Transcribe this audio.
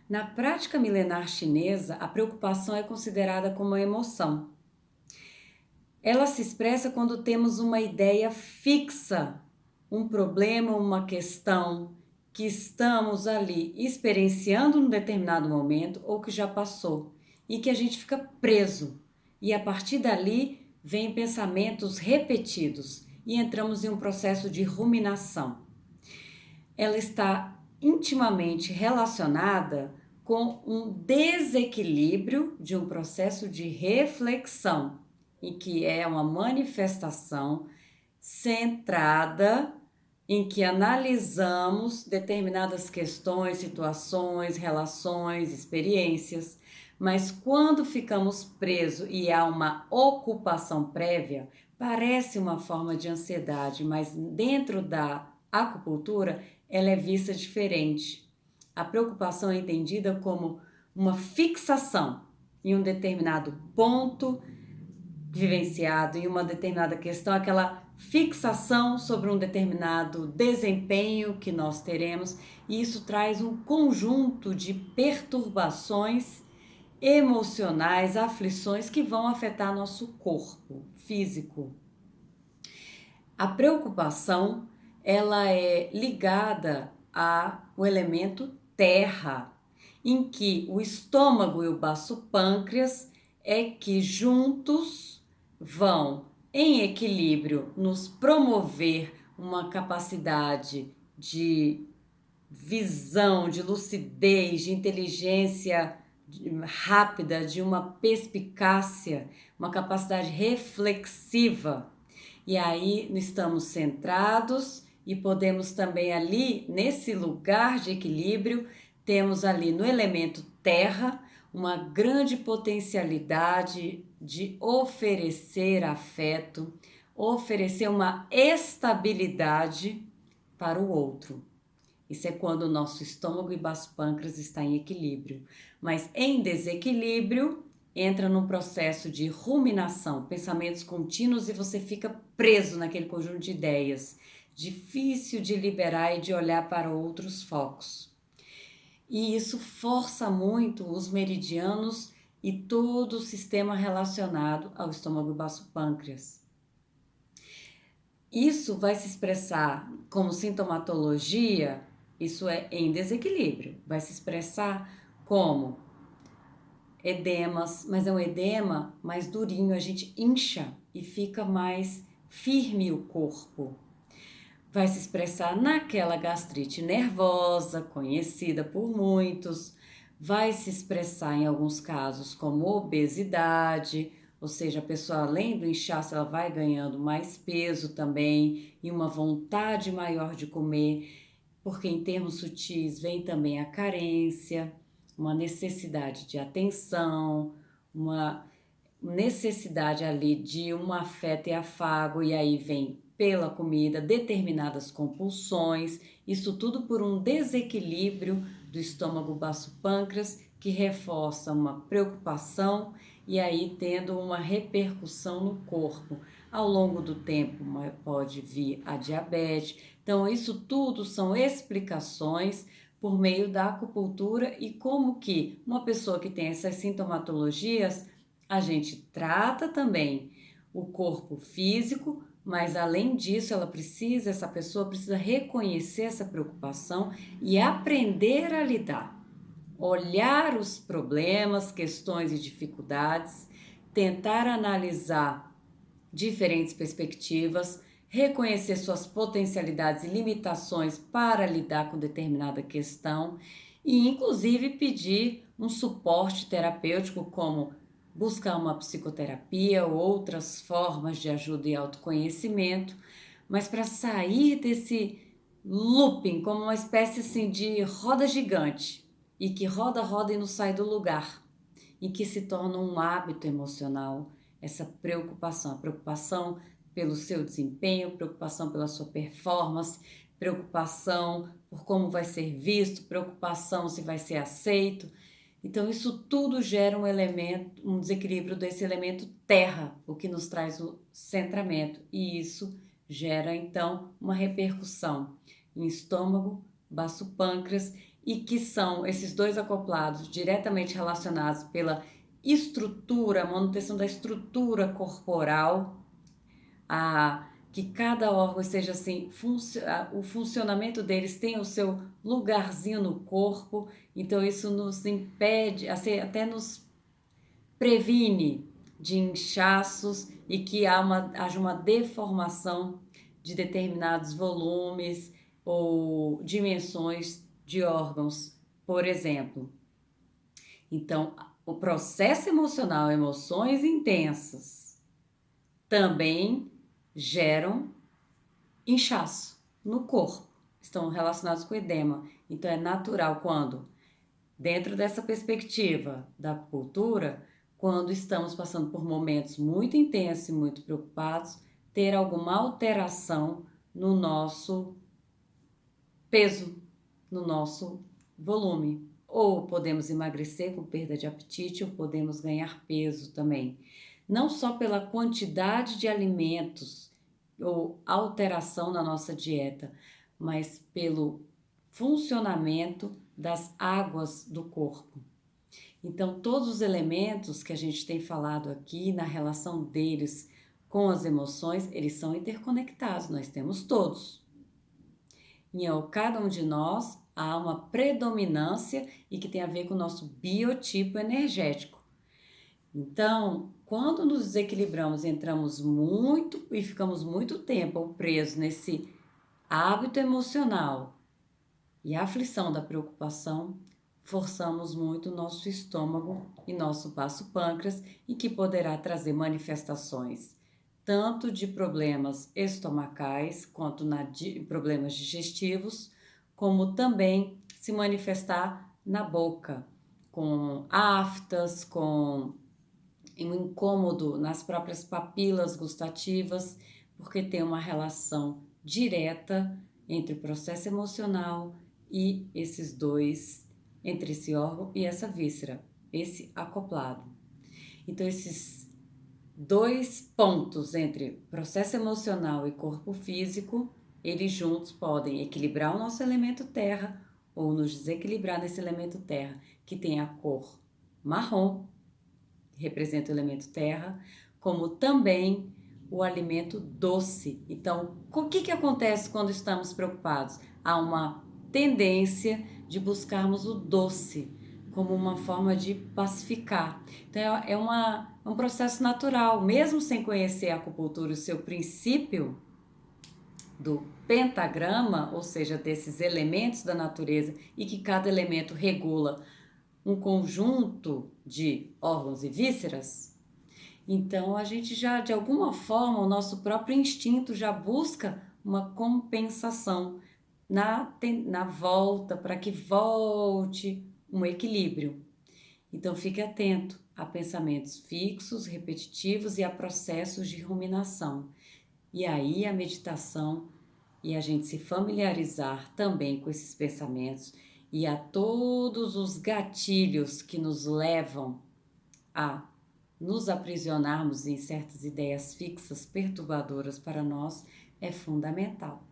Na prática milenar chinesa, a preocupação é considerada como uma emoção. Ela se expressa quando temos uma ideia fixa, um problema, uma questão que estamos ali experienciando num determinado momento ou que já passou e que a gente fica preso. E a partir dali vem pensamentos repetidos e entramos em um processo de ruminação. Ela está intimamente relacionada com um desequilíbrio de um processo de reflexão, em que é uma manifestação centrada em que analisamos determinadas questões, situações, relações, experiências, mas quando ficamos presos e há uma ocupação prévia, parece uma forma de ansiedade, mas dentro da acupuntura ela é vista diferente. A preocupação é entendida como uma fixação em um determinado ponto vivenciado, em uma determinada questão, aquela fixação sobre um determinado desempenho que nós teremos, e isso traz um conjunto de perturbações emocionais, aflições que vão afetar nosso corpo físico. A preocupação, ela é ligada ao elemento terra, em que o estômago e o baço pâncreas é que juntos vão em equilíbrio nos promover uma capacidade de visão, de lucidez, de inteligência rápida, de uma perspicácia, uma capacidade reflexiva. E aí estamos centrados e podemos também ali, nesse lugar de equilíbrio, temos ali no elemento terra uma grande potencialidade de oferecer afeto, oferecer uma estabilidade para o outro. Isso é quando o nosso estômago e baço pâncreas está em equilíbrio. Mas em desequilíbrio, entra num processo de ruminação, pensamentos contínuos e você fica preso naquele conjunto de ideias. Difícil de liberar e de olhar para outros focos. E isso força muito os meridianos e todo o sistema relacionado ao estômago e baço pâncreas. Isso vai se expressar como sintomatologia, isso é em desequilíbrio, vai se expressar como edemas, mas é um edema mais durinho, a gente incha e fica mais firme o corpo. Vai se expressar naquela gastrite nervosa, conhecida por muitos, vai se expressar em alguns casos como obesidade, ou seja, a pessoa além do inchaço ela vai ganhando mais peso também e uma vontade maior de comer, porque em termos sutis vem também a carência, uma necessidade de atenção, uma necessidade ali de um afeto e afago, e aí vem pela comida determinadas compulsões, isso tudo por um desequilíbrio do estômago baço pâncreas que reforça uma preocupação e aí tendo uma repercussão no corpo. Ao longo do tempo pode vir a diabetes. Então isso tudo são explicações por meio da acupuntura e como que uma pessoa que tem essas sintomatologias a gente trata também o corpo físico, mas além disso, essa pessoa precisa reconhecer essa preocupação e aprender a lidar. Olhar os problemas, questões e dificuldades, tentar analisar diferentes perspectivas, reconhecer suas potencialidades e limitações para lidar com determinada questão e, inclusive, pedir um suporte terapêutico, como buscar uma psicoterapia ou outras formas de ajuda e autoconhecimento, mas para sair desse looping, como uma espécie assim de roda gigante e que roda, roda e não sai do lugar, e que se torna um hábito emocional, essa preocupação, a preocupação pelo seu desempenho, preocupação pela sua performance, preocupação por como vai ser visto, preocupação se vai ser aceito. Então isso tudo gera um elemento, um desequilíbrio desse elemento terra, o que nos traz o centramento, e isso gera então uma repercussão em estômago, baço pâncreas e que são esses dois acoplados diretamente relacionados pela estrutura, manutenção da estrutura corporal, que cada órgão seja assim, o funcionamento deles tem o seu lugarzinho no corpo, então isso nos impede, assim, até nos previne de inchaços e que haja uma deformação de determinados volumes ou dimensões de órgãos, por exemplo. Então, o processo emocional, emoções intensas, também geram inchaço no corpo, estão relacionados com edema. Então, é natural quando, dentro dessa perspectiva da acupuntura, quando estamos passando por momentos muito intensos e muito preocupados, ter alguma alteração no nosso peso, no nosso volume. Ou podemos emagrecer com perda de apetite, ou podemos ganhar peso também. Não só pela quantidade de alimentos ou alteração na nossa dieta, mas pelo funcionamento das águas do corpo. Então, todos os elementos que a gente tem falado aqui na relação deles com as emoções, eles são interconectados, nós temos todos. Em cada um de nós há uma predominância e que tem a ver com o nosso biotipo energético. Então, quando nos desequilibramos, entramos muito e ficamos muito tempo presos nesse hábito emocional e a aflição da preocupação, forçamos muito o nosso estômago e nosso baço pâncreas e que poderá trazer manifestações tanto de problemas estomacais quanto de problemas digestivos, como também se manifestar na boca, com aftas, com um incômodo nas próprias papilas gustativas, porque tem uma relação direta entre o processo emocional e esses dois, entre esse órgão e essa víscera, esse acoplado. Então, esses dois pontos entre processo emocional e corpo físico, eles juntos podem equilibrar o nosso elemento terra ou nos desequilibrar nesse elemento terra, que tem a cor marrom, que representa o elemento terra, como também o alimento doce. Então, o que acontece quando estamos preocupados? Há uma tendência de buscarmos o doce como uma forma de pacificar. Então, é um processo natural, mesmo sem conhecer a acupuntura, o seu princípio do pentagrama, ou seja, desses elementos da natureza, e que cada elemento regula um conjunto de órgãos e vísceras. Então, a gente já, de alguma forma, o nosso próprio instinto já busca uma compensação na volta, para que volte um equilíbrio. Então, fique atento a pensamentos fixos, repetitivos e a processos de ruminação. E aí a meditação e a gente se familiarizar também com esses pensamentos e a todos os gatilhos que nos levam a nos aprisionarmos em certas ideias fixas, perturbadoras para nós, é fundamental.